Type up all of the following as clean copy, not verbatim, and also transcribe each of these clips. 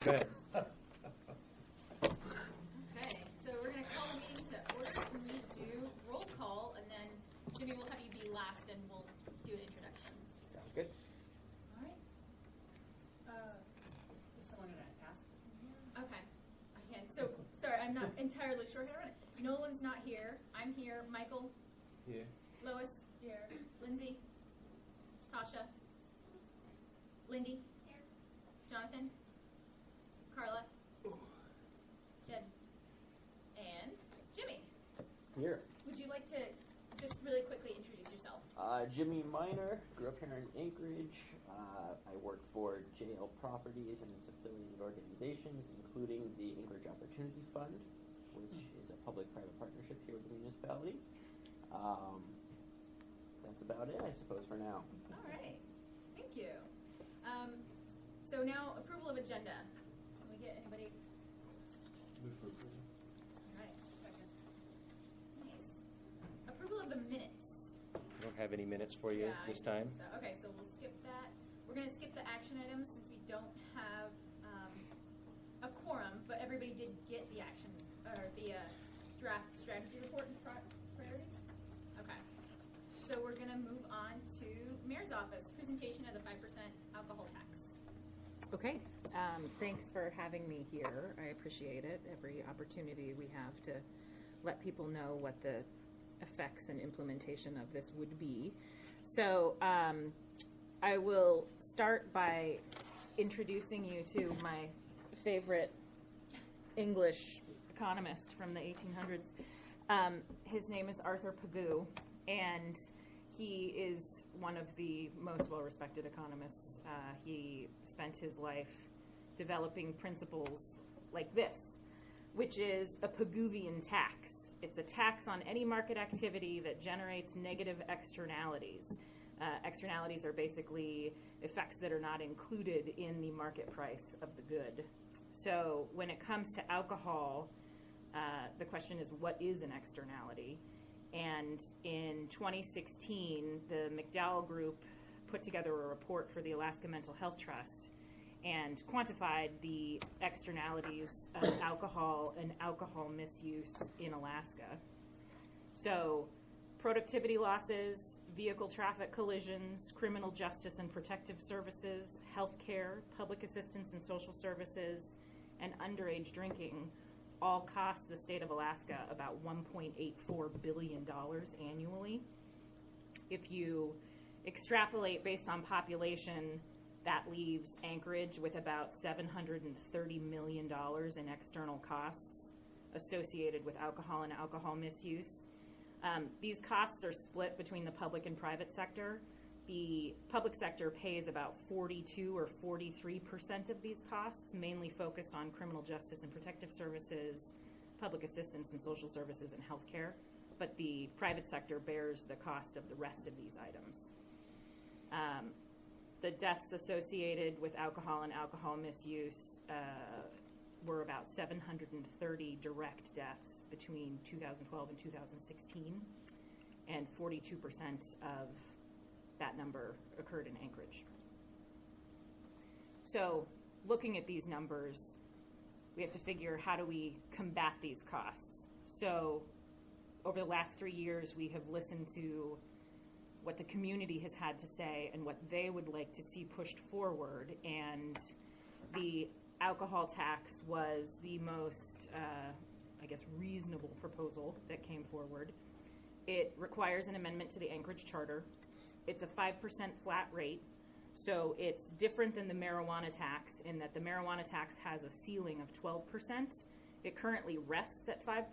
Good. Okay, so we're going to call the meeting to order. We do roll call, and then Jimmy, we'll have you be last, and we'll do an introduction. Sounds good. All right. Is someone going to ask from here? Okay, I can. So, sorry, I'm not entirely sure how to run it. Nolan's not here. I'm here. Michael, Here. Lois, Here. Lindsay, Tasha, Lindy, here. Jonathan, Carla, Jed, and Jimmy. Here. Would you like to just really quickly introduce yourself? Jimmy Miner, grew up here in Anchorage. I work for JL Properties and its affiliated organizations, including the Anchorage Opportunity Fund, which is a public-private partnership here with the municipality. That's about it, I suppose, for now. All right, thank you. So now approval of agenda. Can we get anybody? Move for approval. All right, second. Nice. Approval of the minutes. I don't have any minutes for you Yeah, this I time. think so. Okay, so we'll skip that. We're going to skip the action items since we don't have a quorum, but everybody did get the action or the draft strategy report and priorities. Okay. So we're going to move on to Mayor's Office, presentation of the 5% alcohol tax. Okay, thanks for having me here. I appreciate it. Every opportunity we have to let people know what the effects and implementation of this would be. So I will start by introducing you to my favorite English economist from the 1800s. His name is Arthur Pigou, and he is one of the most well-respected economists. He spent his life developing principles like this, which is a Pigouvian tax. It's a tax on any market activity that generates negative externalities. Externalities are basically effects that are not included in the market price of the good. So when it comes to alcohol, the question is, what is an externality? And in 2016, the McDowell Group put together a report for the Alaska Mental Health Trust and quantified the externalities of alcohol and alcohol misuse in Alaska. So productivity losses, vehicle traffic collisions, criminal justice and protective services, healthcare, public assistance and social services, and underage drinking all cost the state of Alaska about $1.84 billion annually. If you extrapolate based on population, that leaves Anchorage with about $730 million in external costs associated with alcohol and alcohol misuse. These costs are split between the public and private sector. The public sector pays about 42 or 43% of these costs, mainly focused on criminal justice and protective services, public assistance and social services, and healthcare. But the private sector bears the cost of the rest of these items. The deaths associated with alcohol and alcohol misuse were about 730 direct deaths between 2012 and 2016, and 42% of that number occurred in Anchorage. So looking at these numbers, we have to figure, how do we combat these costs? So over the last 3 years, we have listened to what the community has had to say and what they would like to see pushed forward, and the alcohol tax was the most, reasonable proposal that came forward. It requires an amendment to the Anchorage Charter. It's a 5% flat rate, so it's different than the marijuana tax in that the marijuana tax has a ceiling of 12%. It currently rests at 5%,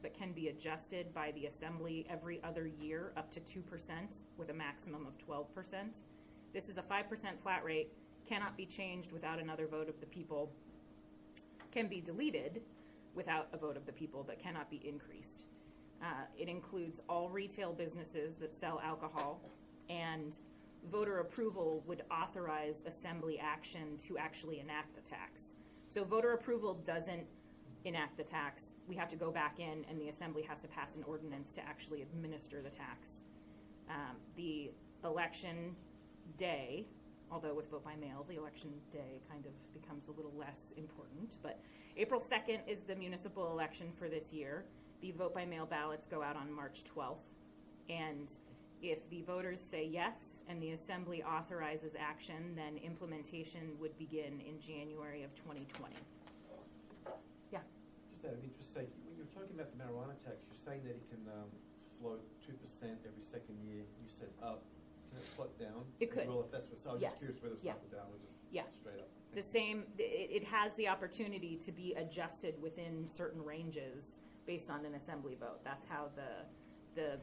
but can be adjusted by the Assembly every other year up to 2% with a maximum of 12%. This is a 5% flat rate, cannot be changed without another vote of the people, can be deleted without a vote of the people, but cannot be increased. It includes all retail businesses that sell alcohol, and voter approval would authorize Assembly action to actually enact the tax. So voter approval doesn't enact the tax. We have to go back in, and the Assembly has to pass an ordinance to actually administer the tax. The election day although with vote by mail, the election day kind of becomes a little less important. But April 2nd is the municipal election for this year. The vote by mail ballots go out on March 12th. And if the voters say yes and the assembly authorizes action, then implementation would begin in January of 2020. Yeah. Just out of interest sake, when you're talking about the marijuana tax, you're saying that it can float 2% every second year. You said up. Can it float down? It could. Well, if that's what, so I was Yes. just curious whether it's Yeah. up or down or just Yeah. straight up. The same, it has the opportunity to be adjusted within certain ranges based on an assembly vote. That's how the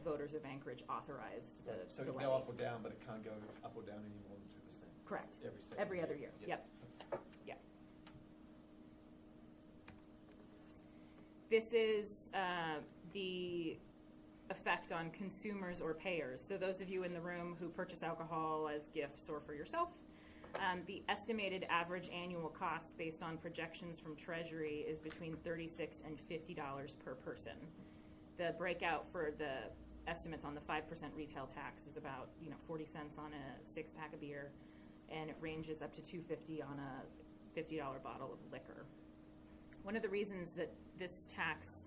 voters of Anchorage authorized the So it the can go up levy. or down, but it can't go up or down any more than 2%. Correct. Every second Every other year. Yeah. Yep. Yep. This is the effect on consumers or payers. So those of you in the room who purchase alcohol as gifts or for yourself, the estimated average annual cost based on projections from Treasury is between $36 and $50 per person. The breakout for the estimates on the 5% retail tax is about 40 cents on a 6-pack of beer, and it ranges up to $2.50 on a $50 bottle of liquor. One of the reasons that this tax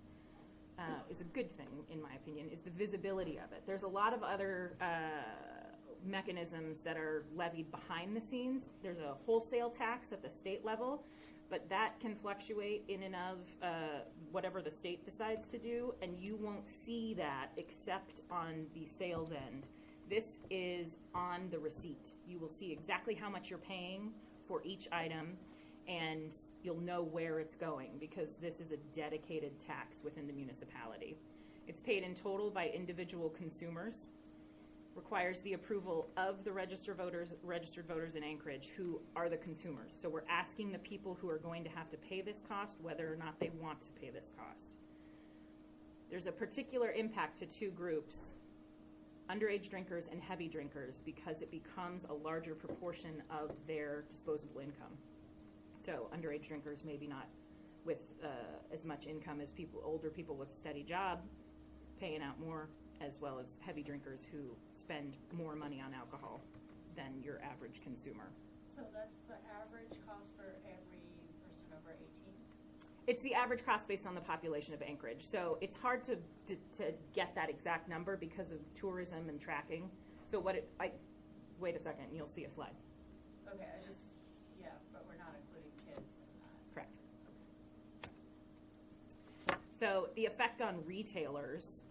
is a good thing, in my opinion, is the visibility of it. There's a lot of other mechanisms that are levied behind the scenes. There's a wholesale tax at the state level, but that can fluctuate in and of whatever the state decides to do, and you won't see that except on the sales end. This is on the receipt. You will see exactly how much you're paying for each item, and you'll know where it's going because this is a dedicated tax within the municipality. It's paid in total by individual consumers, requires the approval of the registered voters in Anchorage who are the consumers. So we're asking the people who are going to have to pay this cost whether or not they want to pay this cost. There's a particular impact to two groups, underage drinkers and heavy drinkers, because it becomes a larger proportion of their disposable income. So underage drinkers maybe not with as much income as older people with steady job, paying out more, as well as heavy drinkers who spend more money on alcohol than your average consumer. So that's the average cost for every person over 18? It's the average cost based on the population of Anchorage. So it's hard to get that exact number because of tourism and tracking. So wait a second, you'll see a slide. Okay, but we're not including kids in that. Correct. So the effect on retailers,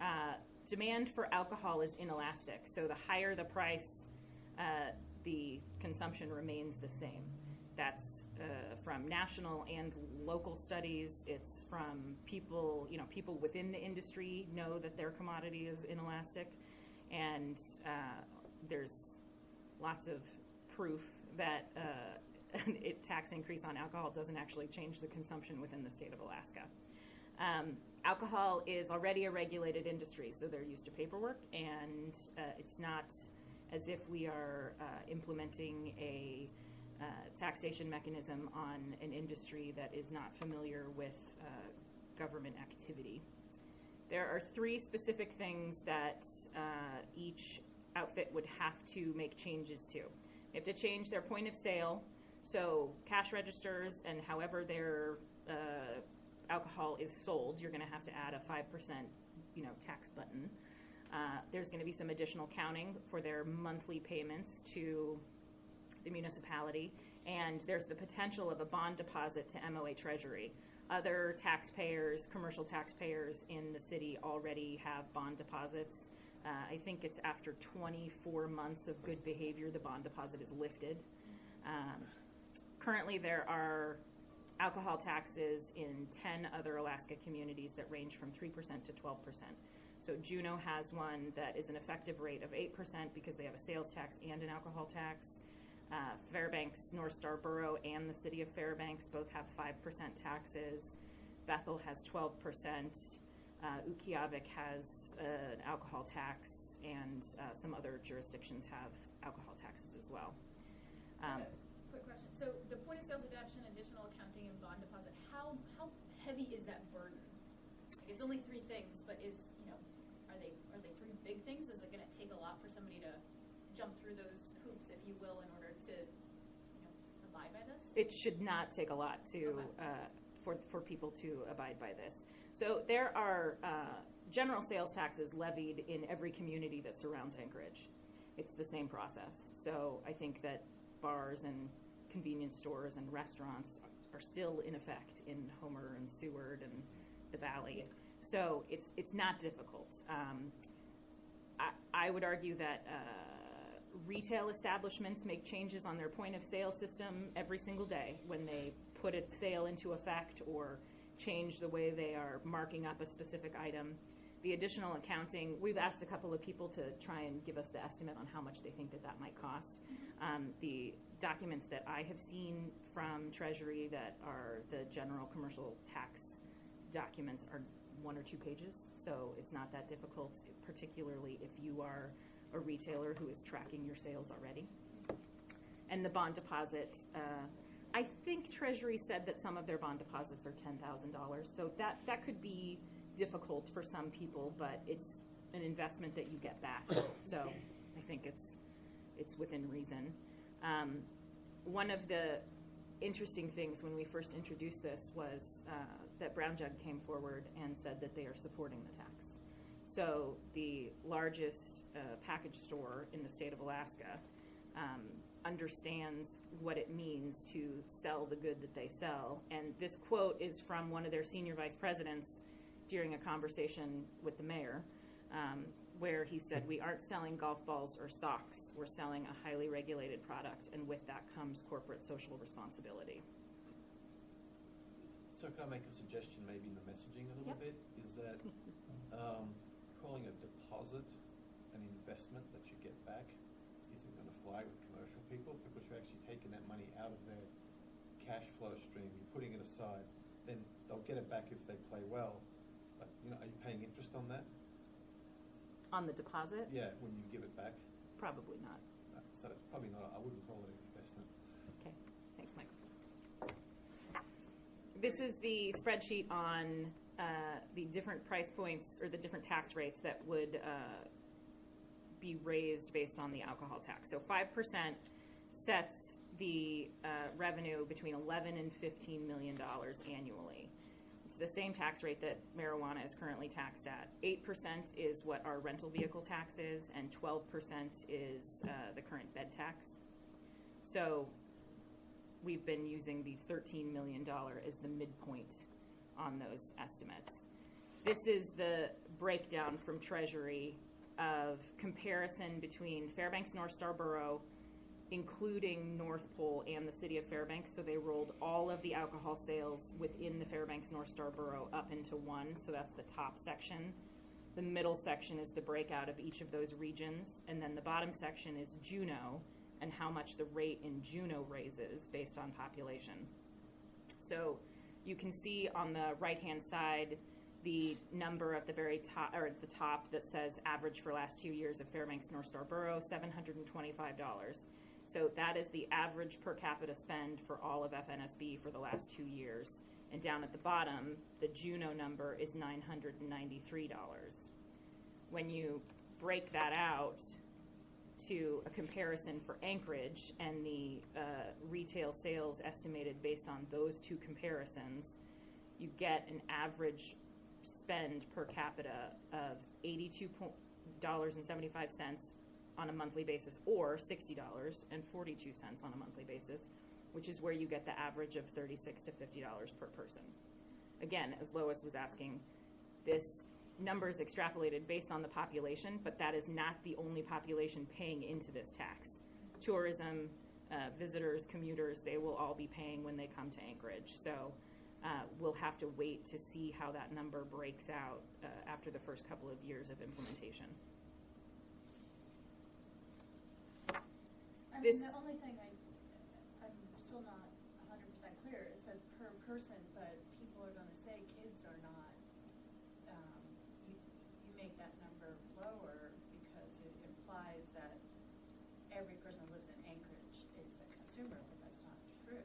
demand for alcohol is inelastic. So the higher the price, the consumption remains the same. That's from national and local studies. It's from people, people within the industry know that their commodity is inelastic. And there's lots of proof that a tax increase on alcohol doesn't actually change the consumption within the state of Alaska. Alcohol is already a regulated industry, so they're used to paperwork, and it's not as if we are implementing a taxation mechanism on an industry that is not familiar with government activity. There are 3 specific things that each outfit would have to make changes to. They have to change their point of sale, so cash registers and however their alcohol is sold, you're going to have to add a 5% tax button. There's going to be some additional counting for their monthly payments to the municipality, and there's the potential of a bond deposit to MOA Treasury. Other taxpayers, commercial taxpayers in the city already have bond deposits. I think it's after 24 months of good behavior, the bond deposit is lifted. Currently, there are alcohol taxes in 10 other Alaska communities that range from 3% to 12%. So Juneau has one that is an effective rate of 8% because they have a sales tax and an alcohol tax. Fairbanks, North Star Borough, and the city of Fairbanks both have 5% taxes. Bethel has 12%. Utqiagvik has an alcohol tax, and some other jurisdictions have alcohol taxes as well. Quick question. So the point of sales adoption, additional accounting, and bond deposit, how heavy is that burden? Like, it's only 3 things, but are they 3 big things? Is it going to take a lot for somebody to jump through those hoops, if you will, in order to It should not take a lot to, for people to abide by this. So there are general sales taxes levied in every community that surrounds Anchorage. It's the same process. So I think that bars and convenience stores and restaurants are still in effect in Homer and Seward and the Valley. So it's not difficult. I would argue that retail establishments make changes on their point of sale system every single day when they put a sale into effect or change the way they are marking up a specific item. The additional accounting, we've asked a couple of people to try and give us the estimate on how much they think that might cost. The documents that I have seen from Treasury that are the general commercial tax documents are 1 or 2 pages, so it's not that difficult, particularly if you are a retailer who is tracking your sales already. And the bond deposit, I think Treasury said that some of their bond deposits are $10,000, so that could be difficult for some people, but it's an investment that you get back, so I think it's within reason. One of the interesting things when we first introduced this was that Brown Jug came forward and said that they are supporting the tax. So the largest package store in the state of Alaska understands what it means to sell the good that they sell. And this quote is from one of their senior vice presidents during a conversation with the mayor, where he said, "We aren't selling golf balls or socks. We're selling a highly regulated product, and with that comes corporate social responsibility." So can I make a suggestion maybe in the messaging a little Yep. bit? Is that calling a deposit an investment that you get back isn't going to fly with commercial people, because you're actually taking that money out of their cash flow stream, you're putting it aside, then they'll get it back if they play well. But, are you paying interest on that? On the deposit? Yeah, when you give it back. Probably not. So it's probably not, I wouldn't call it an investment. Okay, thanks, Mike. This is the spreadsheet on the different price points or the different tax rates that would be raised based on the alcohol tax. So 5% sets the revenue between $11 and $15 million annually. It's the same tax rate that marijuana is currently taxed at. 8% is what our rental vehicle tax is, and 12% is the current bed tax. So we've been using the $13 million as the midpoint on those estimates. This is the breakdown from Treasury of comparison between Fairbanks North Star Borough, including North Pole and the city of Fairbanks. So they rolled all of the alcohol sales within the Fairbanks North Star Borough up into one. So that's the top section. The middle section is the breakout of each of those regions. And then the bottom section is Juneau and how much the rate in Juneau raises based on population. So you can see on the right-hand side the number at the very top, or at the top, that says average for last 2 years of Fairbanks North Star Borough, $725. So that is the average per capita spend for all of FNSB for the last 2 years. And down at the bottom, the Juneau number is $993. When you break that out to a comparison for Anchorage and the retail sales estimated based on those two comparisons, you get an average spend per capita of $82.75 on a monthly basis, or $60.42 on a monthly basis, which is where you get the average of $36 to $50 per person. Again, as Lois was asking, this number is extrapolated based on the population, but that is not the only population paying into this tax. Tourism, visitors, commuters, they will all be paying when they come to Anchorage. So we'll have to wait to see how that number breaks out after the first couple of years of implementation. I This- mean, the only thing I'm still not 100% clear, it says per person, but people are gonna say kids are not, you make that number lower because it implies that every person who lives in Anchorage is a consumer, but that's not true.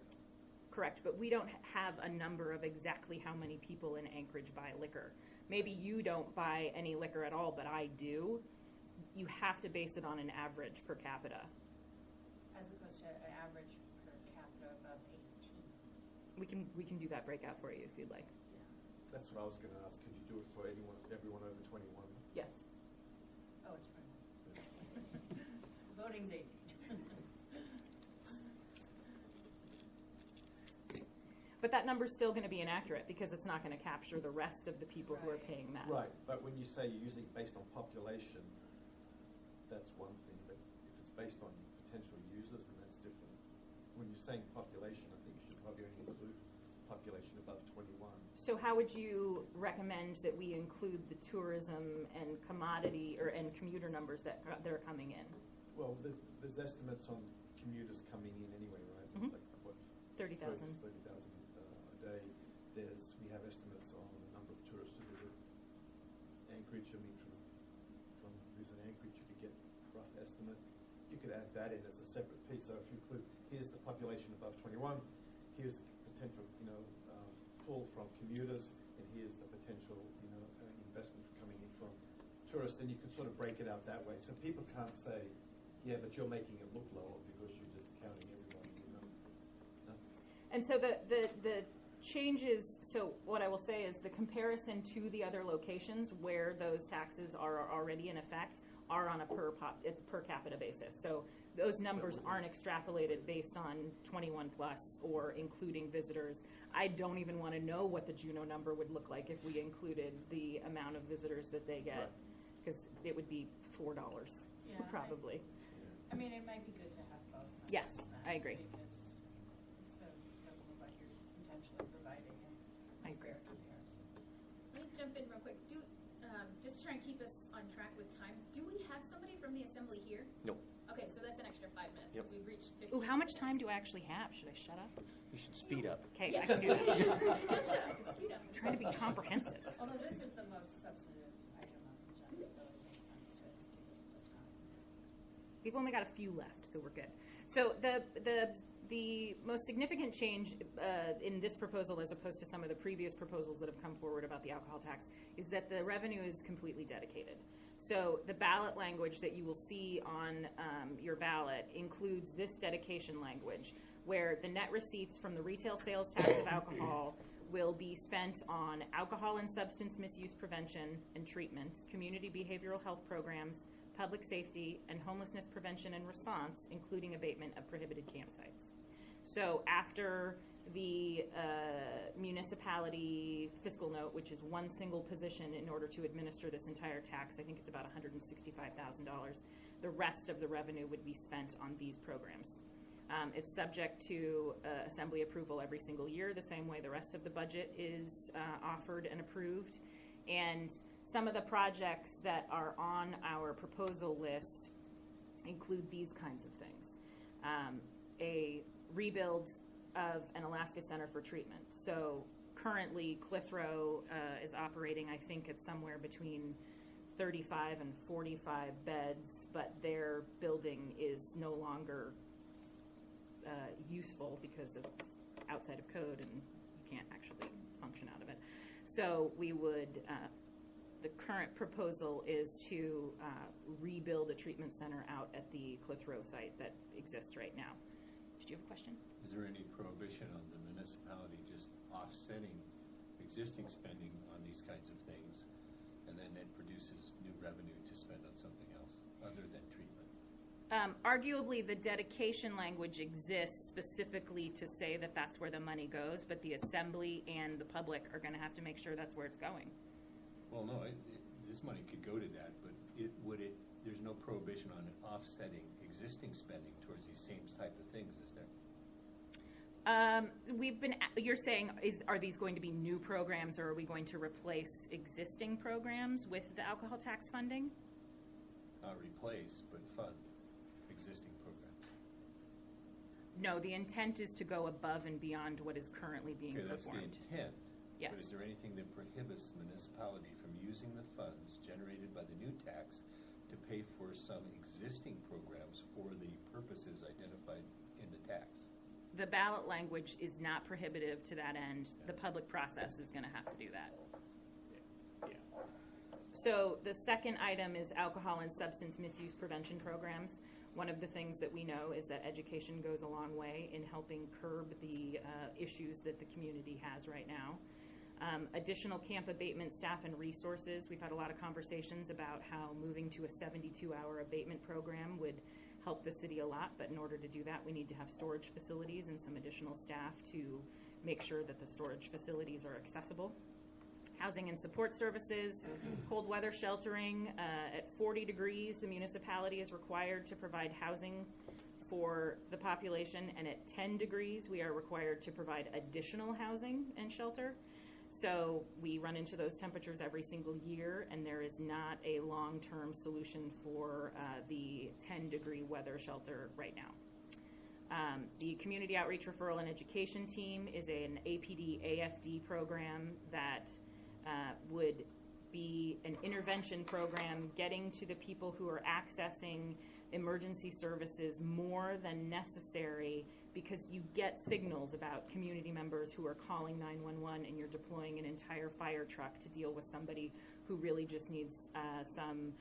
Correct, but we don't have a number of exactly how many people in Anchorage buy liquor. Maybe you don't buy any liquor at all, but I do. You have to base it on an average per capita. As opposed to an average per capita above 18. We can do that breakout for you if you'd like. That's what I was gonna ask, could you do it for everyone over 21? Yes. Oh, it's fine. Voting's 18. But that number's still gonna be inaccurate because it's not gonna capture the rest of the people who are Right. paying that. Right, but when you say you're using it based on population, that's one thing, but if it's based on potential users, then that's different. When you're saying population, I think you should probably only include population above 21. So how would you recommend that we include the tourism and commodity and commuter numbers that are coming in? Well, there's estimates on commuters coming in anyway, right? Mhm. It's like, what? 30,000. 30,000 a day. We have estimates on the number of tourists who visit Anchorage. I mean, from visit Anchorage, you could get a rough estimate. You could add that in as a separate piece. So if you include, here's the population above 21, here's the potential, pull from commuters, and here's the potential, investment coming in from tourists, then you can sort of break it out that way. So people can't say, yeah, but you're making it look lower because you're just counting everybody, No? And so the changes, so what I will say is the comparison to the other locations where those taxes are already in effect are on a per capita basis. So those numbers aren't extrapolated based on 21 plus or including visitors. I don't even want to know what the Juneau number would look like if we included the amount of visitors that they get, Right. because it would be $4 Yeah, probably. I mean, it might be good to have both. numbers Yes, then, I agree. Because, so it doesn't look like you're intentionally providing I a agree. fair comparison. Let me jump in real quick. Just to try and keep us on track with time, do we have somebody from the assembly here? Nope. Okay, so that's an extra 5 minutes Yep. because we've reached 15 Ooh, how much time do minutes. I actually have? Should I shut up? You should speed up. Okay, Yes. I can do that. Don't shut up. Speed up. I'm trying to be comprehensive. Although this is the most substantive item on the agenda, so it makes sense to give it the time. We've only got a few left, so we're good. So the most significant change in this proposal, as opposed to some of the previous proposals that have come forward about the alcohol tax, is that the revenue is completely dedicated. So the ballot language that you will see on your ballot includes this dedication language, where the net receipts from the retail sales tax of alcohol will be spent on alcohol and substance misuse prevention and treatment, community behavioral health programs, public safety, and homelessness prevention and response, including abatement of prohibited campsites. So after the municipality fiscal note, which is one single position in order to administer this entire tax, I think it's about $165,000, the rest of the revenue would be spent on these programs. It's subject to assembly approval every single year, the same way the rest of the budget is offered and approved. And some of the projects that are on our proposal list include these kinds of things. A rebuild of an Alaska Center for Treatment. So currently Clitheroe is operating, I think it's somewhere between 35 and 45 beds, but their building is no longer useful because of outside of code and you can't actually function out of it. So we would, the current proposal is to rebuild a treatment center out at the Clitheroe site that exists right now. Did you have a question? Is there any prohibition on the municipality just offsetting existing spending on these kinds of things, and then it produces new revenue to spend on something else other than treatment? Arguably, the dedication language exists specifically to say that that's where the money goes, but the assembly and the public are going to have to make sure that's where it's going. Well, no, this money could go to that, but there's no prohibition on it offsetting existing spending towards these same type of things, is there? You're saying, are these going to be new programs, or are we going to replace existing programs with the alcohol tax funding? Not replace, but fund existing programs. No, the intent is to go above and beyond what is currently being Okay, that's the performed. intent. Yes. But is there anything that prohibits the municipality from using the funds generated by the new tax to pay for some existing programs for the purposes identified in the tax? The ballot language is not prohibitive to that end. The public process is going to have to do that. Yeah. So the second item is alcohol and substance misuse prevention programs. One of the things that we know is that education goes a long way in helping curb the issues that the community has right now. Additional camp abatement staff and resources. We've had a lot of conversations about how moving to a 72-hour abatement program would help the city a lot, but in order to do that, we need to have storage facilities and some additional staff to make sure that the storage facilities are accessible. Housing and support services, cold weather sheltering. At 40 degrees, the municipality is required to provide housing for the population, and at 10 degrees, we are required to provide additional housing and shelter. So we run into those temperatures every single year, and there is not a long-term solution for the 10-degree weather shelter right now. The Community Outreach Referral and Education Team is an APD-AFD program that would be an intervention program getting to the people who are accessing emergency services more than necessary, because you get signals about community members who are calling 911 and you're deploying an entire fire truck to deal with somebody who really just needs some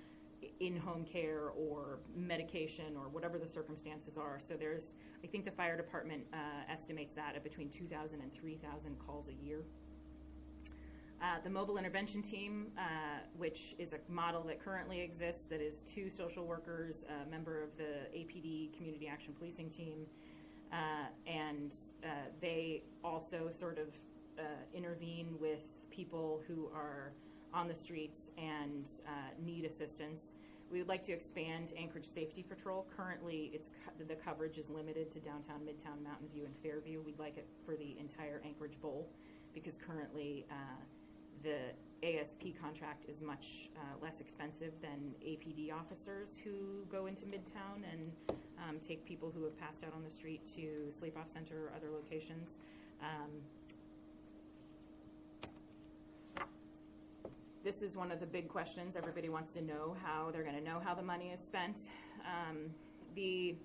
in-home care or medication or whatever the circumstances are. So there's, I think the fire department estimates that at between 2,000 and 3,000 calls a year. The Mobile Intervention Team, which is a model that currently exists, that is 2 social workers, a member of the APD Community Action Policing Team, and they also sort of intervene with people who are on the streets and need assistance. We would like to expand Anchorage Safety Patrol. Currently, the coverage is limited to downtown, Midtown, Mountain View, and Fairview. We'd like it for the entire Anchorage Bowl, because currently the ASP contract is much less expensive than APD officers who go into Midtown and take people who have passed out on the street to Sleep Off Center or other locations. This is one of the big questions. Everybody wants to know how they're going to know how the money is spent. The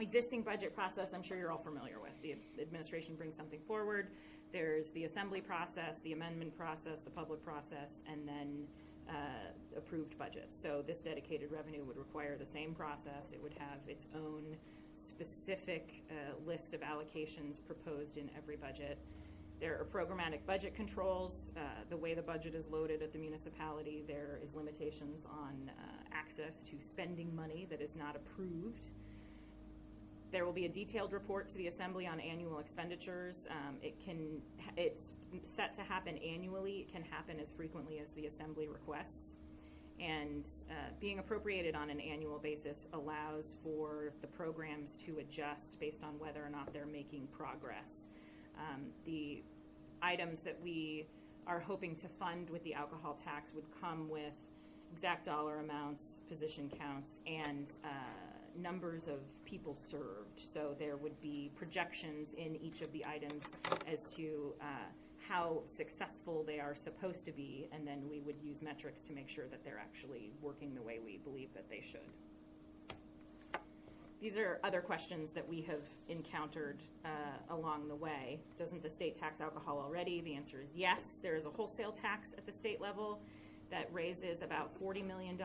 existing budget process, I'm sure you're all familiar with. The administration brings something forward. There's the assembly process, the amendment process, the public process, and then approved budgets. So this dedicated revenue would require the same process. It would have its own specific list of allocations proposed in every budget. There are programmatic budget controls. The way the budget is loaded at the municipality, there is limitations on access to spending money that is not approved. There will be a detailed report to the Assembly on annual expenditures. It's set to happen annually. It can happen as frequently as the Assembly requests. And being appropriated on an annual basis allows for the programs to adjust based on whether or not they're making progress. The items that we are hoping to fund with the alcohol tax would come with exact dollar amounts, position counts, and numbers of people served. So there would be projections in each of the items as to how successful they are supposed to be, and then we would use metrics to make sure that they're actually working the way we believe that they should. These are other questions that we have encountered along the way. Doesn't the state tax alcohol already? The answer is yes. There is a wholesale tax at the state level that raises about $40 million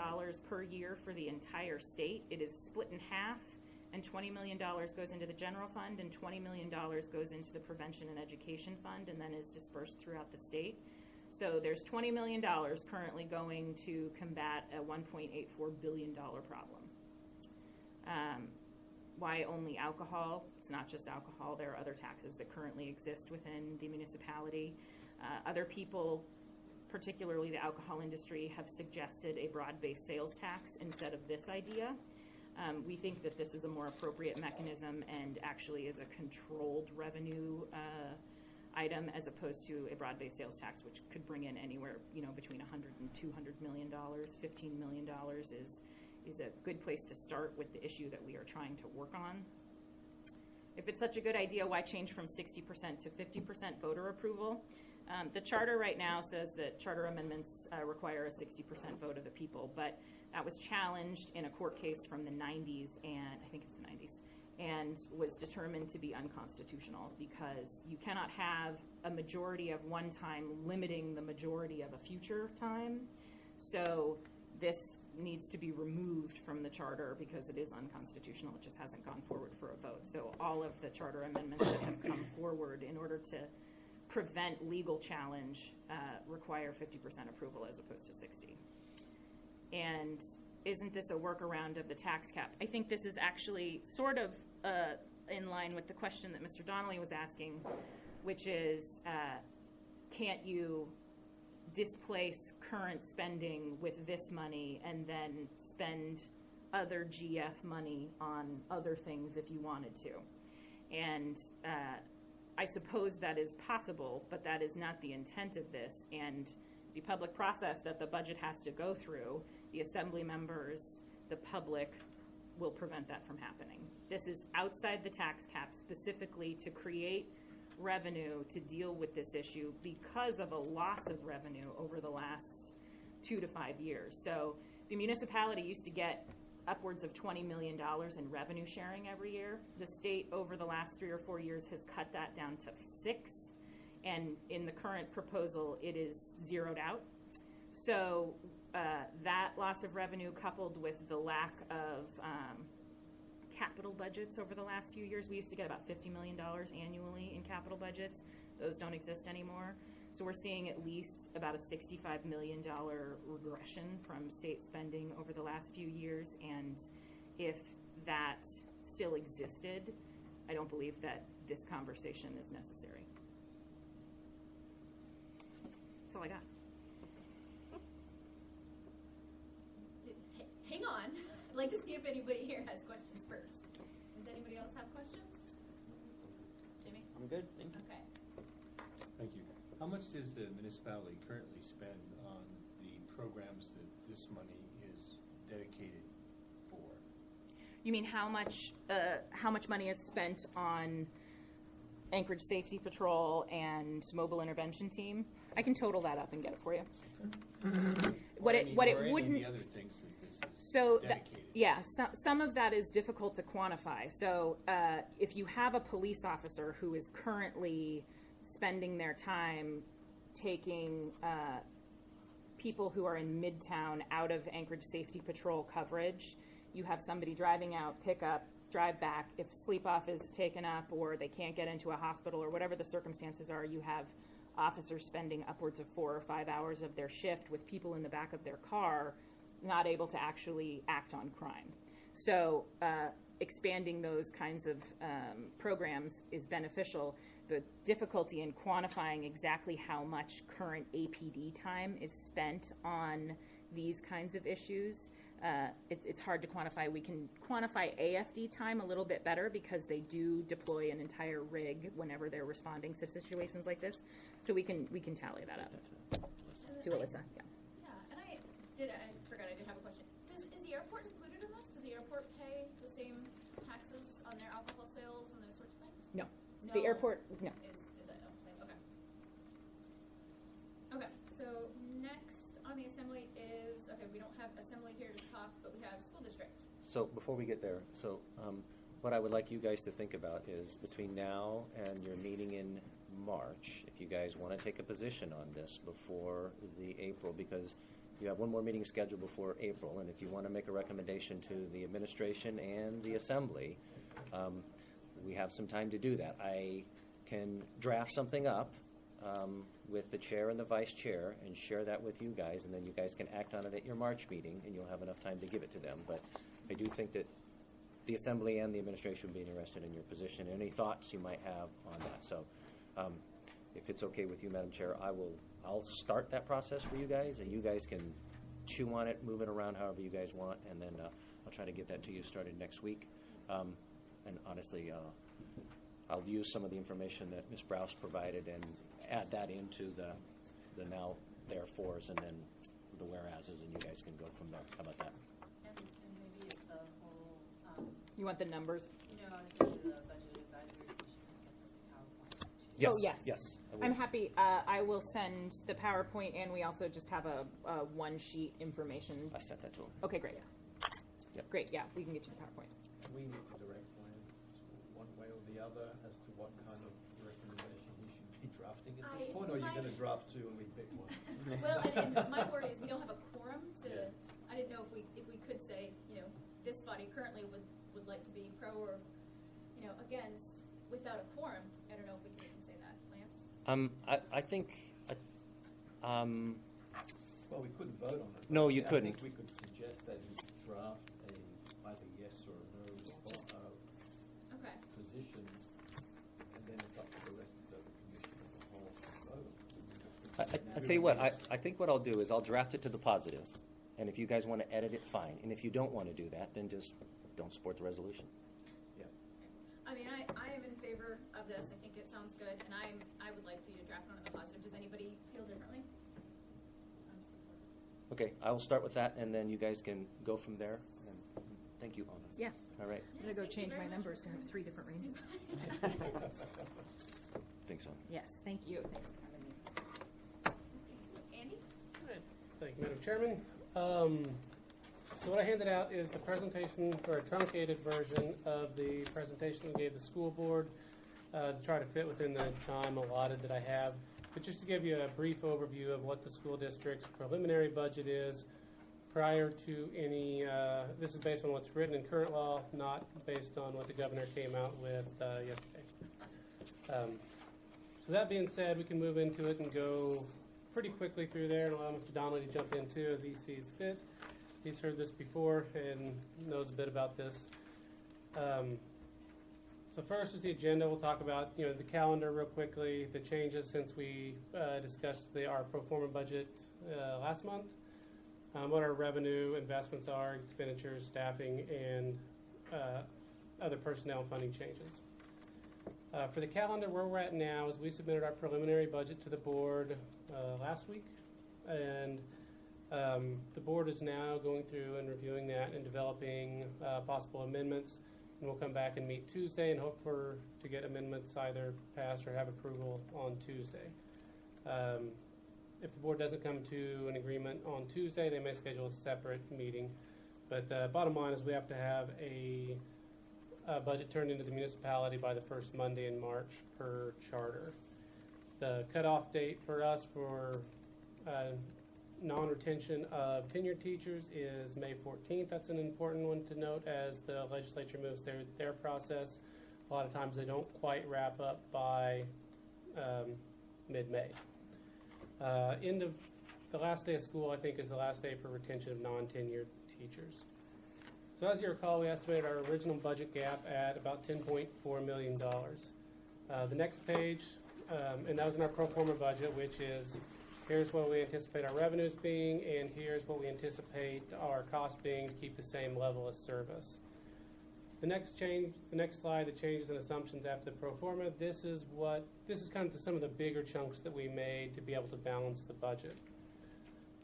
per year for the entire state. It is split in half, and $20 million goes into the general fund, and $20 million goes into the prevention and education fund, and then is dispersed throughout the state. So there's $20 million currently going to combat a $1.84 billion problem. Why only alcohol? It's not just alcohol. There are other taxes that currently exist within the municipality. Other people, particularly the alcohol industry, have suggested a broad-based sales tax instead of this idea. We think that this is a more appropriate mechanism and actually is a controlled revenue item, as opposed to a broad-based sales tax, which could bring in anywhere, between $100 and $200 million. $15 million is a good place to start with the issue that we are trying to work on. If it's such a good idea, why change from 60% to 50% voter approval? The charter right now says that charter amendments require a 60% vote of the people, but that was challenged in a court case from the 90s, and I think it's the 90s, and was determined to be unconstitutional, because you cannot have a majority of one time limiting the majority of a future time. So this needs to be removed from the charter because it is unconstitutional. It just hasn't gone forward for a vote. So all of the charter amendments that have come forward in order to prevent legal challenge require 50% approval as opposed to 60. And isn't this a workaround of the tax cap? I think this is actually sort of in line with the question that Mr. Donnelly was asking, which is, can't you displace current spending with this money and then spend other GF money on other things if you wanted to? And I suppose that is possible, but that is not the intent of this. And the public process that the budget has to go through, the assembly members, the public, will prevent that from happening. This is outside the tax cap specifically to create revenue to deal with this issue because of a loss of revenue over the last 2 to 5 years. So the municipality used to get upwards of $20 million in revenue sharing every year. The state over the last 3 or 4 years has cut that down to 6, and in the current proposal it is zeroed out. So that loss of revenue coupled with the lack of capital budgets over the last few years. We used to get about $50 million annually in capital budgets. Those don't exist anymore. So we're seeing at least about a $65 million regression from state spending over the last few years. And if that still existed, I don't believe that this conversation is necessary. That's all I got. Hang on. I'd like to see if anybody here has questions first. Does anybody else have questions? Jimmy? I'm good, thank you. Okay. Thank you. How much does the municipality currently spend on the programs that this money is dedicated for? You mean how much money is spent on Anchorage Safety Patrol and Mobile Intervention Team? I can total that up and get it for you. What it wouldn't. The other things that this is So dedicated. some of that is difficult to quantify. So if you have a police officer who is currently spending their time taking people who are in Midtown out of Anchorage Safety Patrol coverage, you have somebody driving out, pick up, drive back. If sleep off is taken up or they can't get into a hospital or whatever the circumstances are, you have officers spending upwards of 4 or 5 hours of their shift with people in the back of their car not able to actually act on crime. So expanding those kinds of programs is beneficial. The difficulty in quantifying exactly how much current APD time is spent on these kinds of issues, it's hard to quantify. We can quantify AFD time a little bit better because they do deploy an entire rig whenever they're responding to situations like this. So we can tally that up. To Alyssa, yeah. Yeah, and I forgot I did have a question. Is the airport included in this? Does the airport pay the same taxes on their alcohol sales and those sorts of things? No. No. The airport, no. Is that same? Okay. Okay, so next on the assembly is, okay, we don't have assembly here to talk, but we have school district. So before we get there, what I would like you guys to think about is between now and your meeting in March, if you guys want to take a position on this before the April, because you have one more meeting scheduled before April, and if you want to make a recommendation to the administration and the assembly, we have some time to do that. I can draft something up with the chair and the vice chair and share that with you guys, and then you guys can act on it at your March meeting, and you'll have enough time to give it to them. But I do think that the assembly and the administration would be interested in your position and any thoughts you might have on that. So if it's okay with you, Madam Chair, I'll start that process for you guys, and you guys can chew on it, move it around however you guys want, and then I'll try to get that to you started next week. And honestly, I'll use some of the information that Ms. Browse provided and add that into the now therefores and then the whereases, and you guys can go from there. How about that? And maybe if the whole, You want the numbers? if the budget advisory commission can get the PowerPoint too. Yes. Oh, yes. Yes. I will. I'm happy. I will send the PowerPoint, and we also just have a one-sheet information. I sent that to him. Okay, great. Yep. Great, yeah, we can get you the PowerPoint. We need to direct plans one way or the other as to what kind of recommendation we should be drafting at this point, or are you going to draft two and we pick one? Well, and my worry is we don't have a quorum to, I didn't know if we could say, you know, this body currently would like to be pro or, you know, against without a quorum. I don't know if we can even say that, Lance. I think, Well, we couldn't vote on it. No, you I couldn't. think we could suggest that you draft either yes or a no Okay. position, and then it's up to the rest of the commission as a whole to vote. I tell you what, I think what I'll do is I'll draft it to the positive, and if you guys want to edit it, fine. And if you don't want to do that, then just don't support the resolution. Yeah. I mean, I am in favor of this. I think it sounds good, and I would like for you to draft one on the positive. Does anybody feel differently? Okay, I will start with that, and then you guys can go from there. And thank you, Anna. Yes. All right. I'm gonna go thank you change very my much numbers for to have coming. 3 different ranges. Think so. Yes, thank you. Thanks for having me. Andy? Thank you, Madam Chairman. So what I handed out is the presentation, or a truncated version of the presentation we gave the school board to try to fit within the time allotted that I have. But just to give you a brief overview of what the school district's preliminary budget is prior to any, this is based on what's written in current law, not based on what the governor came out with yesterday. So that being said, we can move into it and go pretty quickly through there and allow Mr. Donnelly to jump in too as he sees fit. He's heard this before and knows a bit about this. So first is the agenda. We'll talk about the calendar real quickly, the changes since we discussed our pro forma budget last month, what our revenue investments are, expenditures, staffing, and other personnel and funding changes. For the calendar, where we're at now is we submitted our preliminary budget to the board last week, and the board is now going through and reviewing that and developing possible amendments. And we'll come back and meet Tuesday and hope to get amendments either passed or have approval on Tuesday. If the board doesn't come to an agreement on Tuesday, they may schedule a separate meeting. But the bottom line is we have to have a budget turned into the municipality by the first Monday in March per charter. The cutoff date for us for non-retention of tenured teachers is May 14th. That's an important one to note as the legislature moves their process. A lot of times they don't quite wrap up by mid-May. End of the last day of school, I think, is the last day for retention of non-tenured teachers. So as you recall, we estimated our original budget gap at about $10.4 million. The next page, and that was in our pro forma budget, which is here's what we anticipate our revenues being, and here's what we anticipate our costs being to keep the same level of service. The next slide, the changes and assumptions after the pro forma. This is kind of some of the bigger chunks that we made to be able to balance the budget.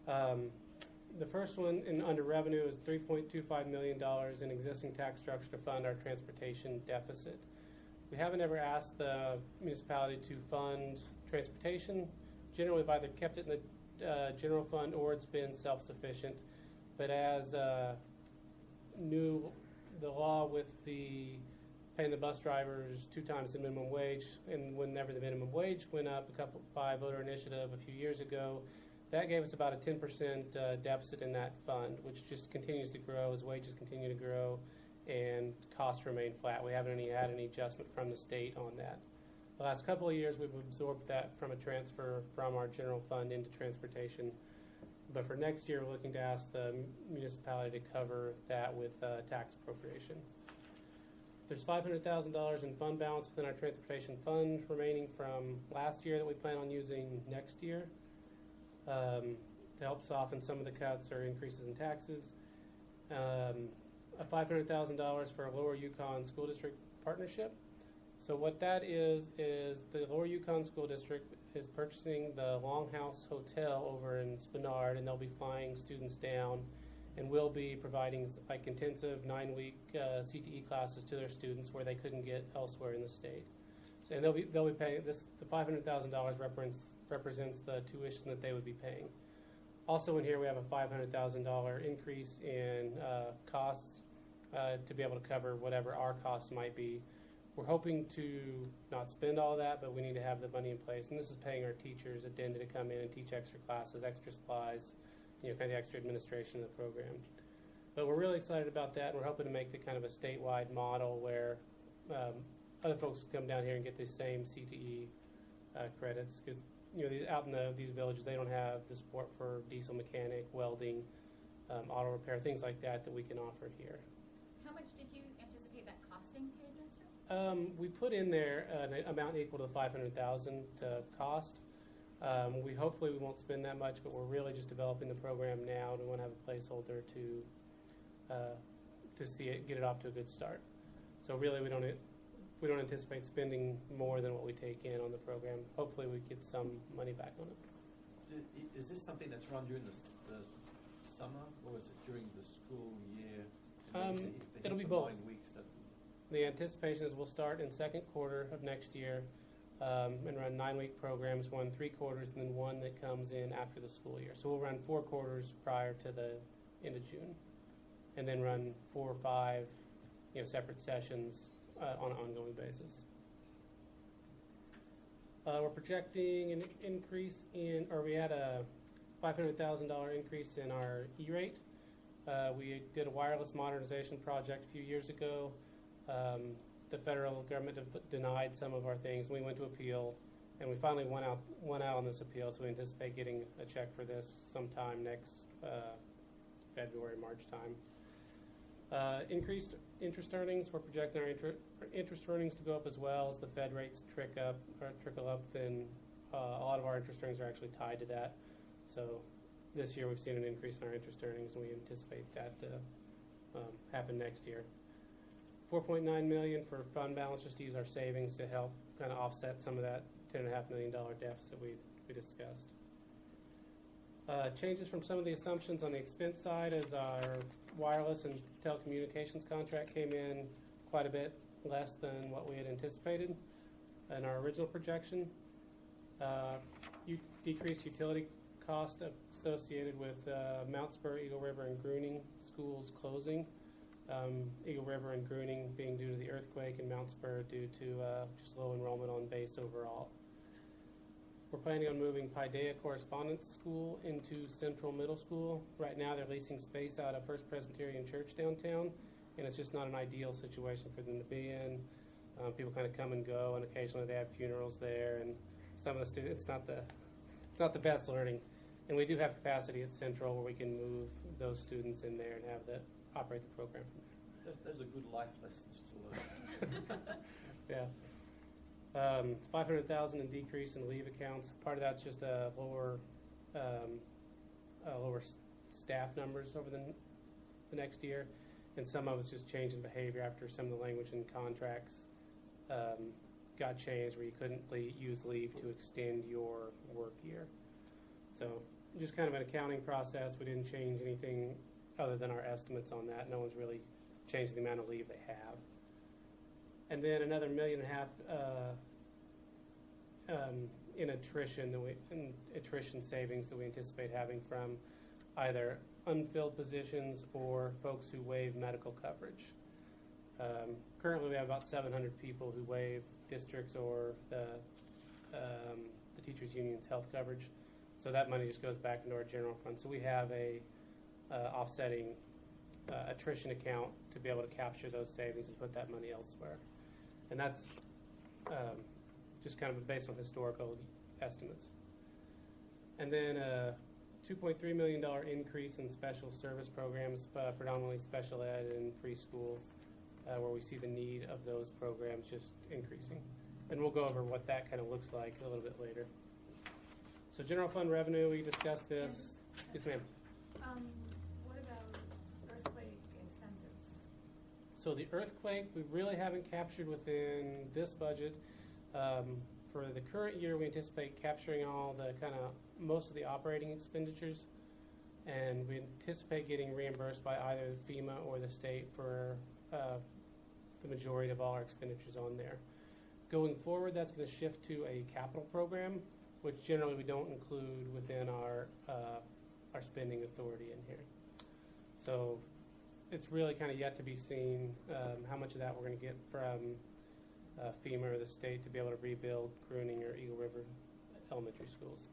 The first one under revenue is $3.25 million in existing tax structure to fund our transportation deficit. We haven't ever asked the municipality to fund transportation. Generally, we've either kept it in the general fund or it's been self-sufficient. But as the law with the paying the bus drivers 2 times the minimum wage, and whenever the minimum wage went up by voter initiative a few years ago, that gave us about a 10% deficit in that fund, which just continues to grow as wages continue to grow and costs remain flat. We haven't had any adjustment from the state on that. The last couple of years, we've absorbed that from a transfer from our general fund into transportation. But for next year, we're looking to ask the municipality to cover that with tax appropriation. There's $500,000 in fund balance within our transportation fund remaining from last year that we plan on using next year to help soften some of the cuts or increases in taxes. A $500,000 for a Lower Yukon School District partnership. So what that is the Lower Yukon School District is purchasing the Longhouse Hotel over in Spenard, and they'll be flying students down and will be providing like intensive 9-week CTE classes to their students where they couldn't get elsewhere in the state. So, and they'll be paying this. The $500,000 represents the tuition that they would be paying. Also in here we have a $500,000 increase in costs to be able to cover whatever our costs might be. We're hoping to not spend all that, but we need to have the money in place. And this is paying our teachers addenda to come in and teach extra classes, extra supplies, kind of the extra administration of the program. But we're really excited about that, and we're hoping to make the kind of a statewide model where other folks come down here and get the same CTE credits, because out in these villages, they don't have the support for diesel mechanic, welding, auto repair, things like that we can offer here. How much did you anticipate that costing to administer? We put in there an amount equal to $500,000 to cost. We hopefully we won't spend that much, but we're really just developing the program now, and we want to have a placeholder to see it get it off to a good start. So really, we don't anticipate spending more than what we take in on the program. Hopefully, we get some money back on it. Is this something that's run during the summer, or is it during the school year? It'll be both. The anticipation is we'll start in second quarter of next year and run 9-week programs, 1 3 quarters, and then 1 that comes in after the school year. So we'll run 4 quarters prior to the end of June, and then run 4 or 5 separate sessions on an ongoing basis. We're projecting an increase we had a $500,000 increase in our E-rate. We did a wireless modernization project a few years ago. The federal government denied some of our things. We went to appeal, and we finally won out on this appeal, so we anticipate getting a check for this sometime next February, March time. Increased interest earnings. We're projecting our interest earnings to go up as well as the Fed rates trickle up. Then a lot of our interest earnings are actually tied to that. So this year we've seen an increase in our interest earnings, and we anticipate that to happen next year. $4.9 million for fund balance, just to use our savings to help kind of offset some of that $10.5 million deficit we discussed. Changes from some of the assumptions on the expense side as our wireless and telecommunications contract came in quite a bit less than what we had anticipated in our original projection. Decreased utility cost associated with Mount Spur, Eagle River, and Gruening schools closing. Eagle River and Gruening being due to the earthquake, and Mount Spur due to just low enrollment on base overall. We're planning on moving Paideia Correspondence School into Central Middle School. Right now they're leasing space out of First Presbyterian Church downtown, and it's just not an ideal situation for them to be in. People kind of come and go, and occasionally they have funerals there, and some of the students, it's not the best learning. And we do have capacity at Central where we can move those students in there and operate the program from there. Those are good life lessons to learn. Yeah. $500,000 in decrease in leave accounts. Part of that's just a lower staff numbers over the next year, and some of it's just change in behavior after some of the language in contracts got changed where you couldn't use leave to extend your work year. So just kind of an accounting process. We didn't change anything other than our estimates on that. No one's really changed the amount of leave they have. And then another $1.5 million in attrition savings that we anticipate having from either unfilled positions or folks who waive medical coverage. Currently, we have about 700 people who waive districts or the teachers' union's health coverage. So that money just goes back into our general fund. So we have a offsetting attrition account to be able to capture those savings and put that money elsewhere. And that's just kind of based on historical estimates. And then a $2.3 million increase in special service programs, predominantly special ed and preschool, where we see the need of those programs just increasing. And we'll go over what that kind of looks like a little bit later. So general fund revenue, we discussed this. Yes, ma'am. What about earthquake expenses? So the earthquake, we really haven't captured within this budget. For the current year, we anticipate capturing all the most of the operating expenditures, and we anticipate getting reimbursed by either FEMA or the state for the majority of all our expenditures on there. Going forward, that's going to shift to a capital program, which generally we don't include within our spending authority in here. So it's really kind of yet to be seen how much of that we're going to get from FEMA or the state to be able to rebuild Gruening or Eagle River elementary schools.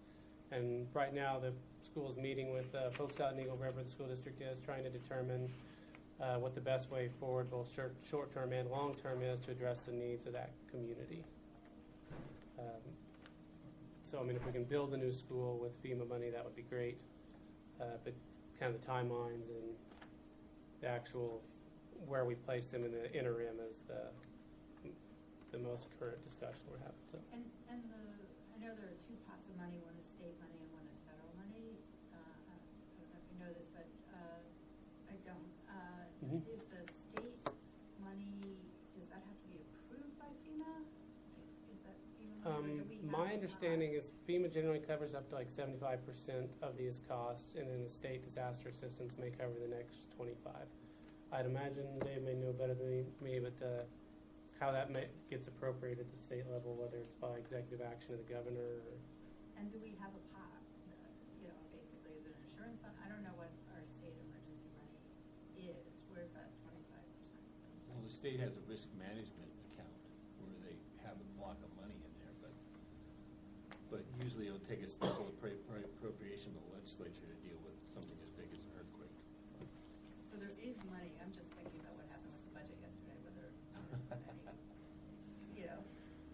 And right now the school's meeting with folks out in Eagle River, the school district is, trying to determine what the best way forward, both short-term and long-term, is to address the needs of that community. So, I mean, if we can build a new school with FEMA money, that would be great. But kind of the timelines and the actual where we place them in the interim is the most current discussion we're having. So, And I know there are two pots of money, one is state money and one is federal money. I don't know if you know this, but I don't. Mhm. Is the state money, does that have to be approved by FEMA? Is that FEMA money, or do we have? My understanding is FEMA generally covers up to like 75% of these costs, and then the state disaster assistance may cover the next 25. I'd imagine Dave may know better than me, but how that gets appropriated at the state level, whether it's by executive action of the governor. And do we have a pot, basically, is it an insurance fund? I don't know what our state emergency money is. Where's that 25%? Well, the state has a risk management account where they have a block of money in there, but usually it'll take a special appropriation of the legislature to deal with something as big as an earthquake. So there is money, I'm just thinking about what happened with the budget yesterday, whether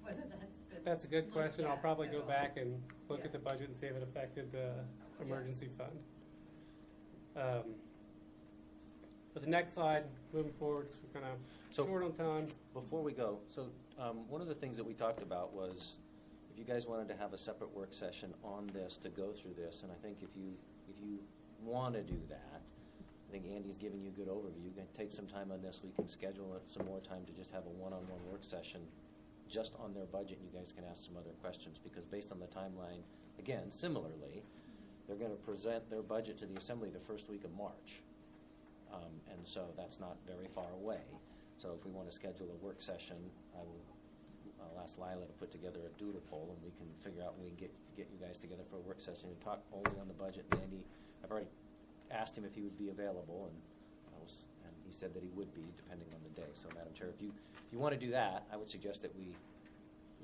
whether that's been. That's a good looked question. I'll at probably at go all. back and look Yeah. at the budget and see if it affected the emergency fund. But the next slide, moving forward, 'cause we're kind of So- short on time. Before we go, so one of the things that we talked about was if you guys wanted to have a separate work session on this to go through this, and I think if you want to do that, I think Andy's given you a good overview. You can take some time on this. We can schedule some more time to just have a one-on-one work session just on their budget. You guys can ask some other questions because based on the timeline, again, similarly, they're going to present their budget to the Assembly the first week of March. And so that's not very far away. So if we want to schedule a work session, I'll ask Lila to put together a doodle poll, and we can figure out when we can get you guys together for a work session and talk only on the budget. And Andy, I've already asked him if he would be available, and he said that he would be, depending on the day. So, Madam Chair, if you want to do that, I would suggest that we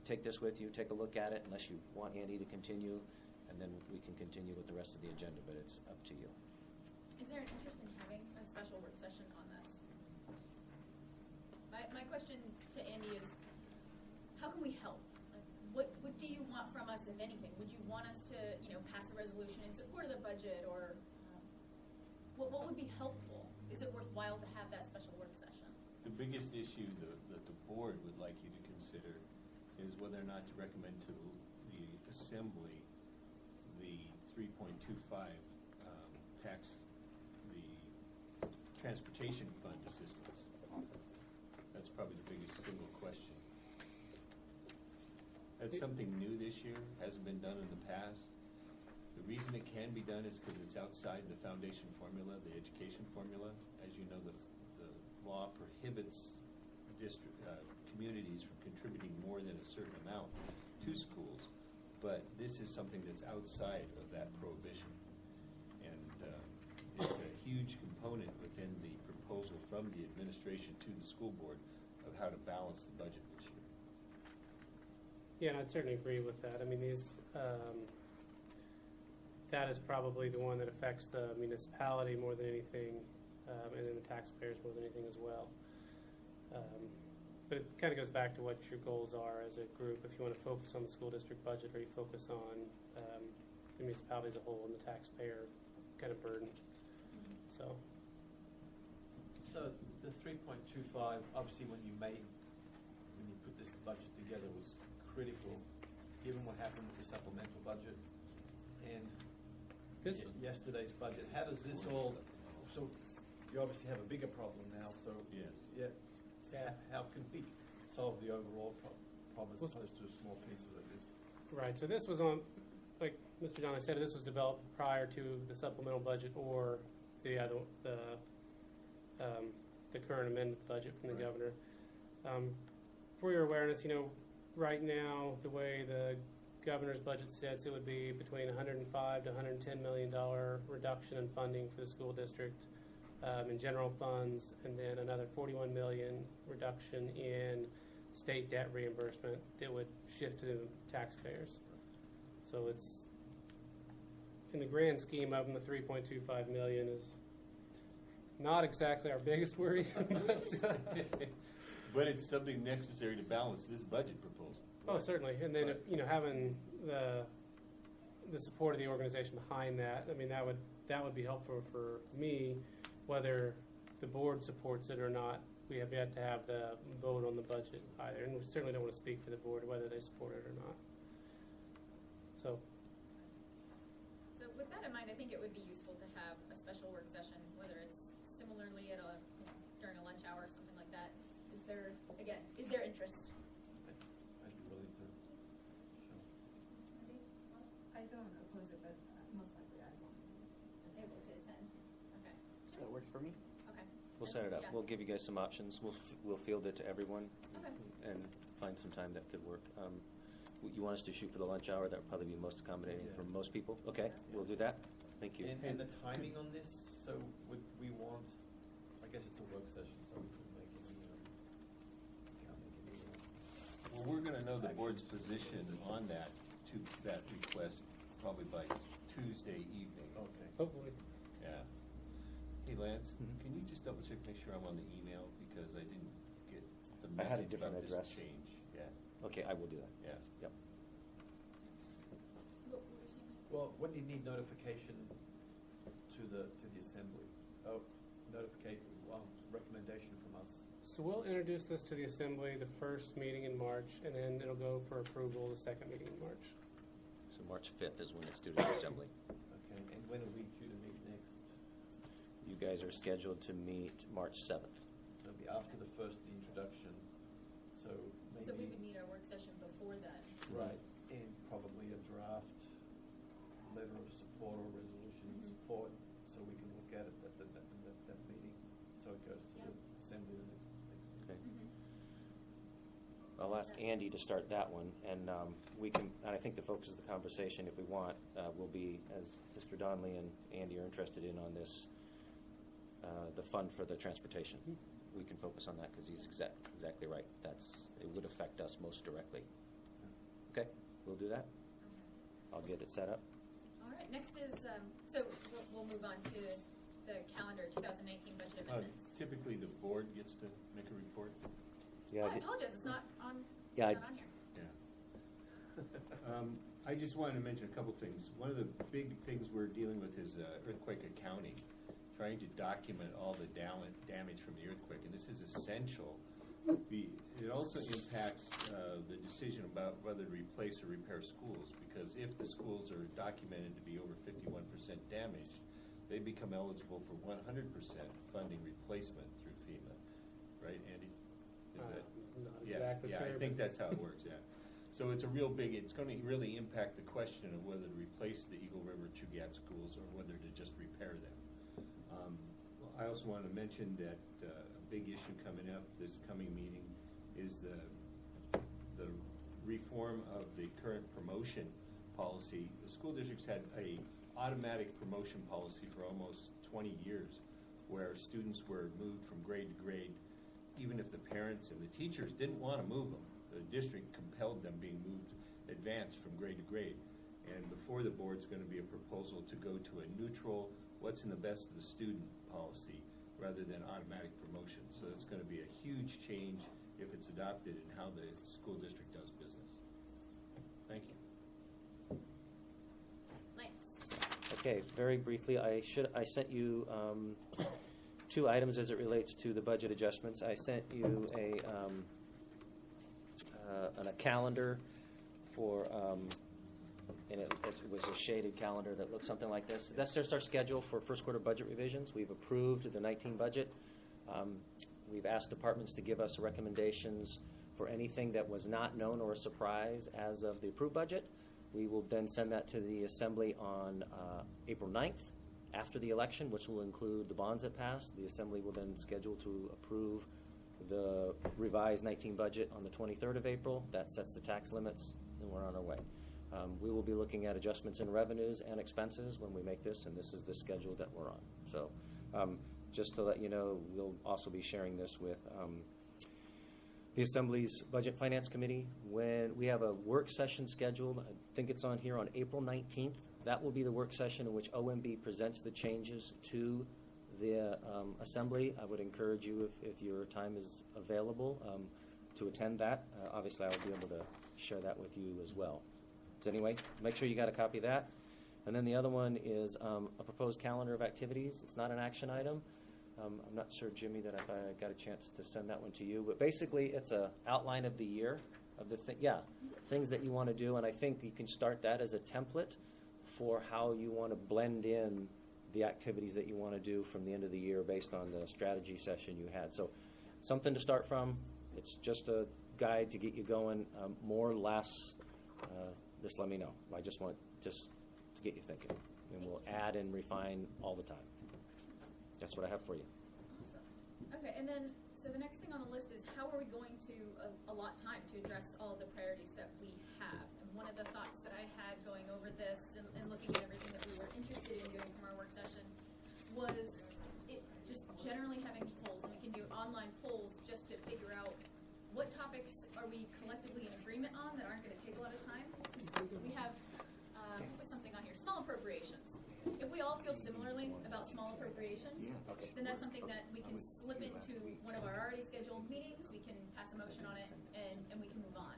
take this with you, take a look at it, unless you want Andy to continue, and then we can continue with the rest of the agenda, but it's up to you. Is there an interest in having a special work session on this? My question to Andy is, how can we help? Like, what do you want from us, if anything? Would you want us to, pass a resolution in support of the budget, or what would be helpful? Is it worthwhile to have that special work session? The biggest issue that the board would like you to consider is whether or not to recommend to the Assembly the 3.25 the transportation fund assistance. That's probably the biggest single question. That's something new this year, hasn't been done in the past. The reason it can be done is because it's outside the foundation formula, the education formula. As you know, the law prohibits communities from contributing more than a certain amount to schools, but this is something that's outside of that prohibition. And it's a huge component within the proposal from the administration to the school board of how to balance the budget this year. Yeah, and I'd certainly agree with that. I mean, that is probably the one that affects the municipality more than anything, and then the taxpayers more than anything as well. But it kind of goes back to what your goals are as a group. If you want to focus on the school district budget, or you focus on the municipality as a whole and the taxpayer kind of burden. So the 3.25, obviously when you put this budget together, was critical, given what happened with the supplemental budget and yesterday's budget. How does this all? So you obviously have a bigger problem now. So Yes. yeah. So how can we solve the overall problem as opposed to a small piece of it? right. So this was on, like Mr. John said, this was developed prior to the supplemental budget or the current amended budget from the Right. governor. For your awareness, right now the way the governor's budget sits, it would be between $105 to $110 million reduction in funding for the school district in general funds, and then another $41 million reduction in state debt reimbursement that would shift to the taxpayers. So it's in the grand scheme of them, the 3.25 million is not exactly our biggest worry, but But it's something necessary to balance this budget proposal. oh, certainly. And then, if, having the support of the organization behind that, I mean, that would be helpful for me, whether the board supports it or not. We have yet to have the vote on the budget either, and we certainly don't want to speak for the board whether they support it or not. So, So with that in mind, I think it would be useful to have a special work session, whether it's similarly at during a lunch hour or something like that. Is there interest? I'd be willing to, sure. I don't oppose it, but most likely I won't. Able to attend? Okay. That works for me. Okay. We'll set it up. Yeah. We'll give you guys some options. We'll field it to everyone Okay. and find some time that could work. You want us to shoot for the lunch hour? That would probably be most accommodating Yeah. for most people. Okay, we'll do that. Thank you. And the timing on this, so would we want, I guess it's a work session, so we can make any, can't make any, Well, we're gonna know the Action. board's position on that, to that request, probably by Tuesday evening. okay. hopefully. Yeah. Hey, Lance, Mhm. can you just double check, make sure I'm on the email, because I didn't get the I had a message different about this address. change. Yeah, Okay, I will do that. yeah. Yep. What were you saying? Well, when do you need notification to the assembly? Oh, recommendation from us. So we'll introduce this to the assembly the first meeting in March, and then it'll go for approval the second meeting in March. So March 5th is when it's due to the assembly. Okay, and when are we due to meet next? You guys are scheduled to meet March 7th. So it'll be after the first, the introduction, so maybe. So we would need our work session before that. Right, and probably a draft letter of support or resolution of support, so we can look at it at that meeting, so it goes to the assembly the next meeting. Okay. Mm-hmm. I'll ask Andy to start that one, and we can. And I think the focus of the conversation, if we want, will be, as Mr. Donnelly and Andy are interested in on this, the fund for the transportation. We can focus on that because he's exactly right. It would affect us most directly. Okay, we'll do that. I'll get it set up. All right, next is, so we'll move on to the calendar 2019 budget amendments. Typically, the board gets to make a report. Yeah, I apologize, it's not on, Yeah, it's not on here. Yeah. I just wanted to mention a couple things. One of the big things we're dealing with is earthquake accounting, trying to document all the damage from the earthquake, and this is essential. It also impacts the decision about whether to replace or repair schools, because if the schools are documented to be over 51% damaged, they become eligible for 100% funding replacement through FEMA. Right, Andy? Is that? Not exactly Yeah, sure. I think but- that's how it works, yeah. So it's it's going to really impact the question of whether to replace the Eagle River Chugat schools or whether to just repair them. I also wanted to mention that a big issue coming up this coming meeting is the reform of the current promotion policy. The school districts had a automatic promotion policy for almost 20 years, where students were moved from grade to grade, even if the parents and the teachers didn't want to move them. The district compelled them being moved, advanced from grade to grade. And before the board's going to be a proposal to go to a neutral, what's in the best of the student policy, rather than automatic promotion. So it's going to be a huge change if it's adopted in how the school district does business. Thank you. Lance. Okay, very briefly, I sent you two items as it relates to the budget adjustments. I sent you a calendar for, and it was a shaded calendar that looks something like this. That's just our schedule for first quarter budget revisions. We've approved the 19 budget. We've asked departments to give us recommendations for anything that was not known or a surprise as of the approved budget. We will then send that to the Assembly on April 9th after the election, which will include the bonds that passed. The Assembly will then schedule to approve the revised 19 budget on the 23rd of April. That sets the tax limits, and we're on our way. We will be looking at adjustments in revenues and expenses when we make this, and this is the schedule that we're on. So just to let you know, we'll also be sharing this with the Assembly's Budget Finance Committee. When we have a work session scheduled, I think it's on here on April 19th. that will be the work session in which OMB presents the changes to the assembly. I would encourage you, if your time is available, to attend that. Obviously, I will be able to share that with you as well. So anyway, make sure you got a copy of that. And then the other one is a proposed calendar of activities. It's not an action item. I'm not sure, Jimmy, that if I got a chance to send that one to you. But basically, it's an outline of the year, of the things that you want to do. And I think you can start that as a template for how you want to blend in the activities that you want to do from the end of the year based on the strategy session you had. So something to start from. It's just a guide to get you going. More or less, just let me know. I just want to get you thinking. And we'll add and refine all the time. That's what I have for you. Awesome. Okay, and then, so the next thing on the list is how are we going to allot time to address all the priorities that we have? And one of the thoughts that I had going over this and looking at everything that we were interested in doing from our work session was just generally having polls, and we can do online polls just to figure out what topics are we collectively in agreement on that aren't going to take a lot of time. We have what was something on here, small appropriations. If we all feel similarly about small appropriations, then that's something that we can slip into one of our already scheduled meetings. We can pass a motion on it, and we can move on.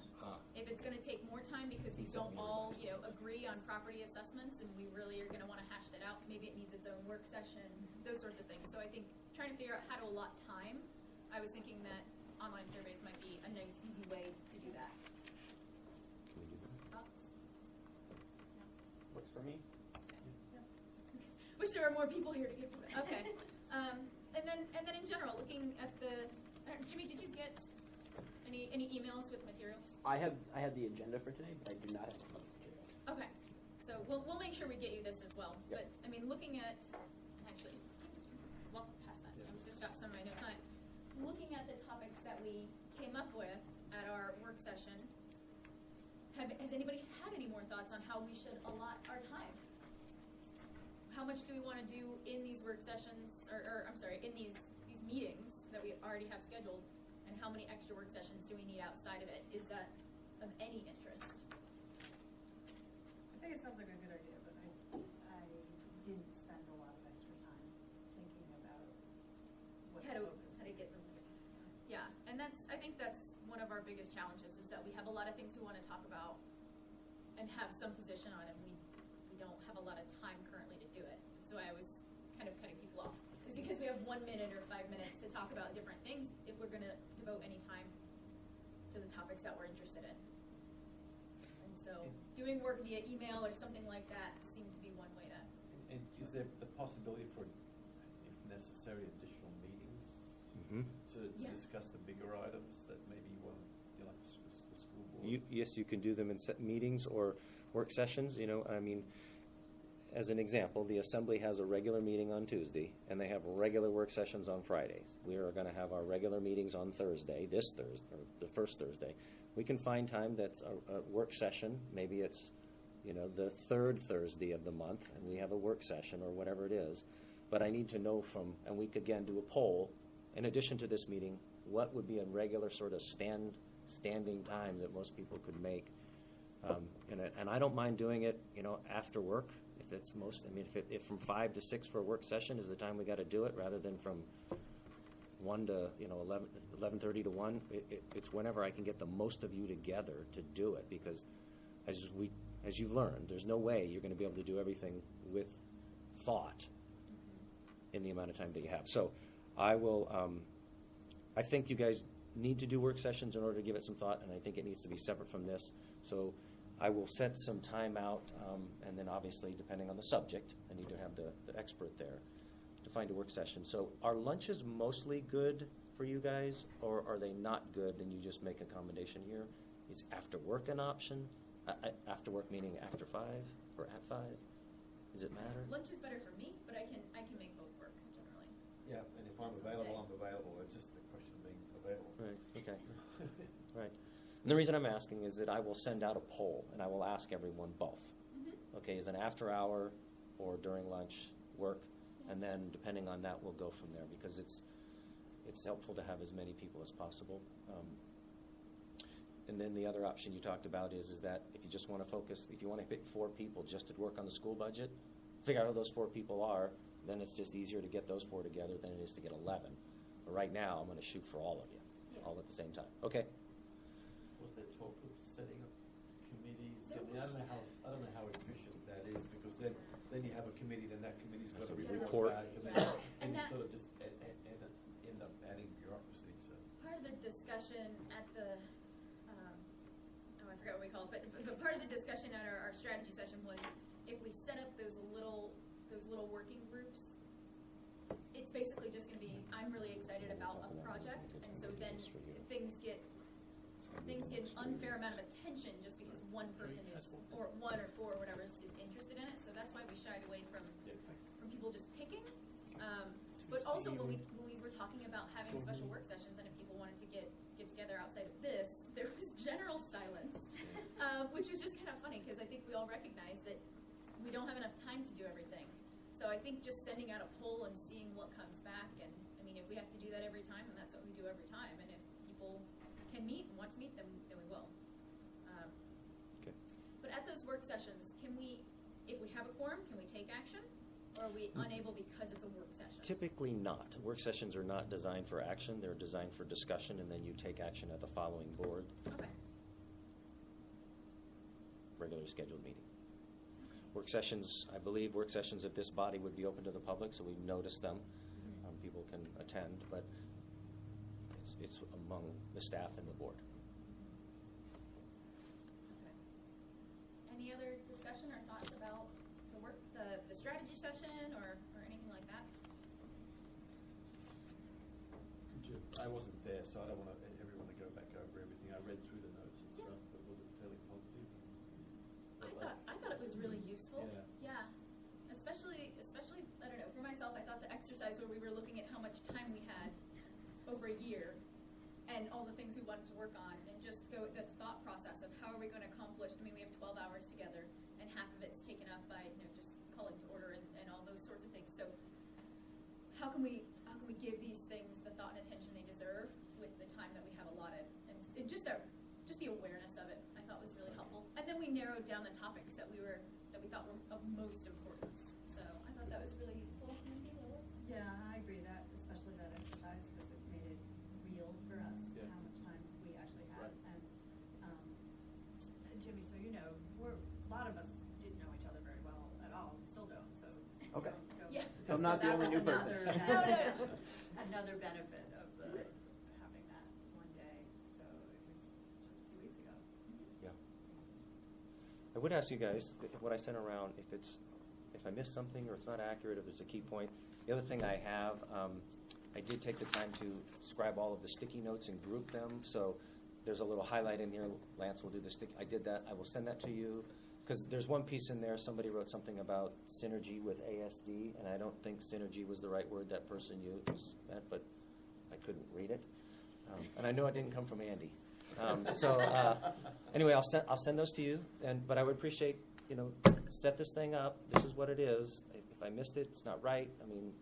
If it's going to take more time because we don't all, agree on property assessments, and we really are going to want to hash that out, maybe it needs its own work session. Those sorts of things. So I think trying to figure out how to allot time. I was thinking that online surveys might be a nice, easy way to do that. Thoughts? Works for me. Wish there were more people here to get to it. Okay. And then in general, looking at Jimmy, did you get any emails with materials? I have the agenda for today, but I do not have the material. Okay. So we'll make sure we get you this as well. Yep. But I mean, looking at actually, walk past that. I just got some of my notes on it. Looking at the topics that we came up with at our work session, has anybody had any more thoughts on how we should allot our time? How much do we want to do in these work sessions, in these meetings that we already have scheduled, and how many extra work sessions do we need outside of it? Is that of any interest? I think it sounds like a good idea, but I didn't spend a lot of extra time thinking about what How the to focus get them. Yeah, and I think that's one of our biggest challenges is that we have a lot of things we want to talk about and have some position on, and we don't have a lot of time currently to do it. So I was kind of cutting people off. It's because we have 1 minute or 5 minutes to talk about different things if we're going to devote any time to the topics that we're interested in. And so doing work via email or something like that seemed to be one way to. And is there the possibility for, if necessary, additional meetings to discuss the bigger items that maybe you want, like the school board? Yes, you can do them in set meetings or work sessions. As an example, the Assembly has a regular meeting on Tuesday, and they have regular work sessions on Fridays. We are going to have our regular meetings on Thursday, this Thursday, or the first Thursday. We can find time that's a work session. Maybe it's, the third Thursday of the month, and we have a work session or whatever it is. But I need to know and we could, again, do a poll, in addition to this meeting, what would be a regular sort of standing time that most people could make. And I don't mind doing it, after work. If it's if from 5 to 6 for a work session is the time we got to do it, rather than from 1 to 11:30 to 1, it's whenever I can get the most of you together to do it. Because as you've learned, there's no way you're going to be able to do everything with thought in the amount of time that you have. So I will. I think you guys need to do work sessions in order to give it some thought, and I think it needs to be separate from this. So I will set some time out, and then obviously, depending on the subject, I need to have the expert there to find a work session. So are lunches mostly good for you guys, or are they not good and you just make accommodation here? Is after work an option? After work meaning after 5 or at 5? Does it matter? Lunch is better for me, but I can make both work generally. Yeah, and if I'm available, I'm available. It's just a question of being available. Right, okay. Right. And the reason I'm asking is that I will send out a poll, and I will ask everyone both. Okay, is an after hour or during lunch work? And then depending on that, we'll go from there, because it's helpful to have as many people as possible. And then the other option you talked about is that if you you just want to focus, if you want to pick 4 people just to work on the school budget, figure out who those 4 people are, then it's just easier to get those 4 together than it is to get 11. But right now, I'm going to shoot for all of you, all at the same time. Okay. Was there talk of setting up committees? I mean, I don't know how efficient that is, because then you have a committee, then that committee's got That's to a report report. back, and then Yeah. and you And sort of just end up adding bureaucracy to. Part of the discussion at the, I forgot what we call it, but part of the discussion at our strategy session was if we set up those little working groups, it's basically just gonna be, I'm really excited about a project, and so then things get an unfair amount of attention just because one person is, or 1 or 4 or whatever is interested in it, so that's why we shied away from people just picking. But also when we were talking about having special work sessions and if people wanted to get together outside of this, there was general silence, which was just kind of funny because I think we all recognize that we don't have enough time to do everything. So I think just sending out a poll and seeing what comes back, and I mean, if we have to do that every time, then that's what we do every time. And if people can meet and want to meet, then we will. Okay. But at those work sessions, can we, if we have a quorum, can we take action? Or are we unable because it's a work session? Typically not. Work sessions are not designed for action. They're designed for discussion, and then you take action at the following board, Okay. regularly scheduled meeting. Work sessions, I believe work sessions of this body would be open to the public, so we notice them. People can attend, but it's among the staff and the board. Okay. Any other discussion or thoughts about the strategy session or anything like that? I wasn't there, so I don't want everyone to go back over everything. I read through the notes and stuff, but was it fairly positive? I thought it was really useful. Yeah. Yeah. Especially, I don't know, for myself, I thought the exercise where we were looking at how much time we had over a year and all the things we wanted to work on and just go with the thought process of how are we going to accomplish, I mean, we have 12 hours together and half of it's taken up by, just calling to order and all those sorts of things. So how can we give these things the thought and attention they deserve with the time that we have allotted? And just the awareness of it, I thought was really helpful. And then we narrowed down the topics that we thought were of most importance. So I thought that was really useful. Yeah, I agree that, especially that exercise, because it made it real for us, Yeah. how much time we actually had. Right. And Jimmy, so you know, a lot of us didn't know each other very well at all, and still don't, so. Okay. don't- Yeah. So I'm not the only new person. No. Another benefit of having that one day, so it was just a few weeks ago. Yeah. I would ask you guys, what I sent around, if I missed something or it's not accurate, if there's a key point. The other thing I have, I did take the time to scribe all of the sticky notes and group them. So there's a little highlight in here. Lance will do the stick. I did that. I will send that to you. Because there's one piece in there, somebody wrote something about synergy with ASD, and I don't think synergy was the right word that person used, but I couldn't read it. And I know it didn't come from Andy. Anyway, I'll send those to you. But I would appreciate, set this thing up. This is what it is. If I missed it, it's not right. I mean,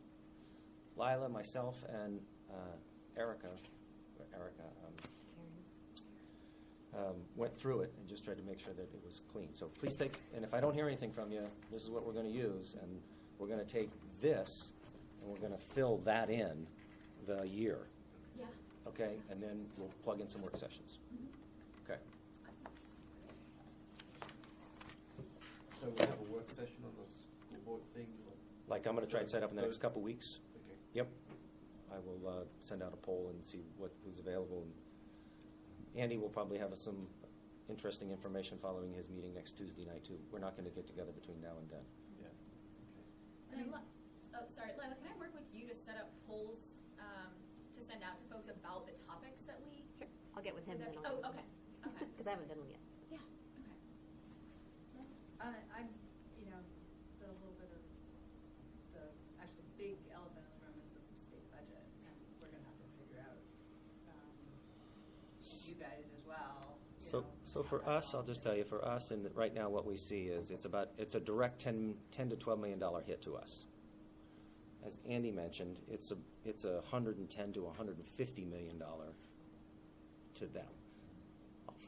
Lila, myself, and Erica went through it and just tried to make sure that it was clean. So please and if I don't hear anything from you, this is what we're going to use, and we're going to take this and we're going to fill that in the year, Yeah. okay? And then we'll plug in some work sessions. Okay. So we'll have a work session on the school board thing? Like I'm going to try and set up in the next couple weeks. Okay. Yep. I will send out a poll and see who's available. And Andy will probably have some interesting information following his meeting next Tuesday night, too. We're not going to get together between now and then. Yeah. And then, sorry, Lila, can I work with you to set up polls to send out to folks about the topics that we? Sure. I'll get with him then. Oh, okay. Okay. Because I haven't done one yet. Yeah. Okay. I'm, the little bit of the actually big elephant in the room is the state budget, and we're gonna have to figure out, you guys as well. So for us, I'll just tell you, for us, and right now what we see is it's a direct $10 to $12 million hit to us. As Andy mentioned, it's a $110 to $150 million to them.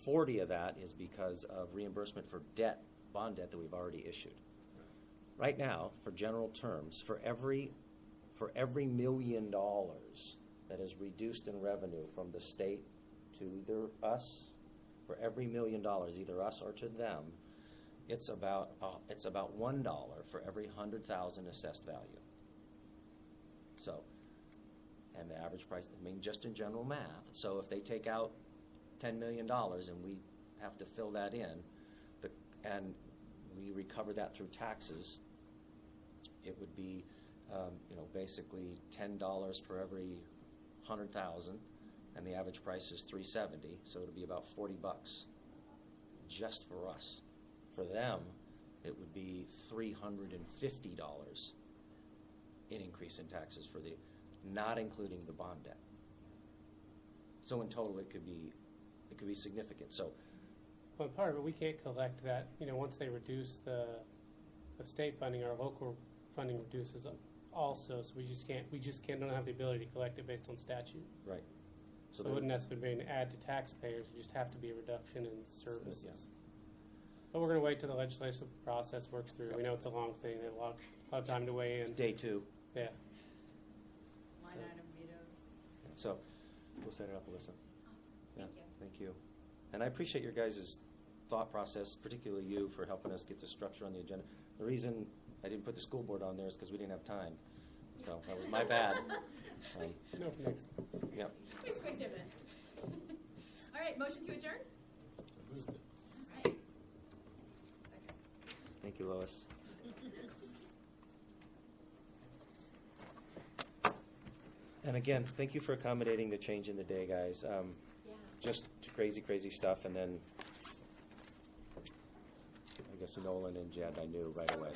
40 of that is because of reimbursement for debt, bond debt that we've already issued. Right now, for general terms, for every $1 million that is reduced in revenue from the state to either us, for every $1 million, either us or to them, it's about $1 for every 100,000 assessed value. So, and the average price, I mean, just in general math. So if they take out $10 million and we have to fill that in, and we recover that through taxes, it would be, basically $10 per every 100,000, and the average price is $370, so it'll be about $40 just for us. For them, it would be $350 in increase in taxes for not including the bond debt. So in total, it could be significant. So, Well, part of it, we can't collect that, once they reduce the state funding, our local funding reduces also, so we just don't have the ability to collect it based on statute. right. So it wouldn't necessarily be an add to taxpayers, it just have to be a reduction in services. yeah. But we're gonna wait till the legislative process works through. We know it's a long thing, they have a lot of time to weigh in. Day 2. Yeah. Line item vetoes. So we'll set it up, Alyssa. Awesome. Yeah, Thank you. thank you. And I appreciate your guys' thought process, particularly you, for helping us get the structure on the agenda. The reason I didn't put the school board on there is because we didn't have time. So that was my bad. No, for next. Yeah. We squeezed it in. All right, motion to adjourn? So moved. All right. Second. Thank you, Lois. And again, thank you for accommodating the change in the day, guys. Yeah. Just crazy, crazy stuff, and then I guess Nolan and Jed I knew right away.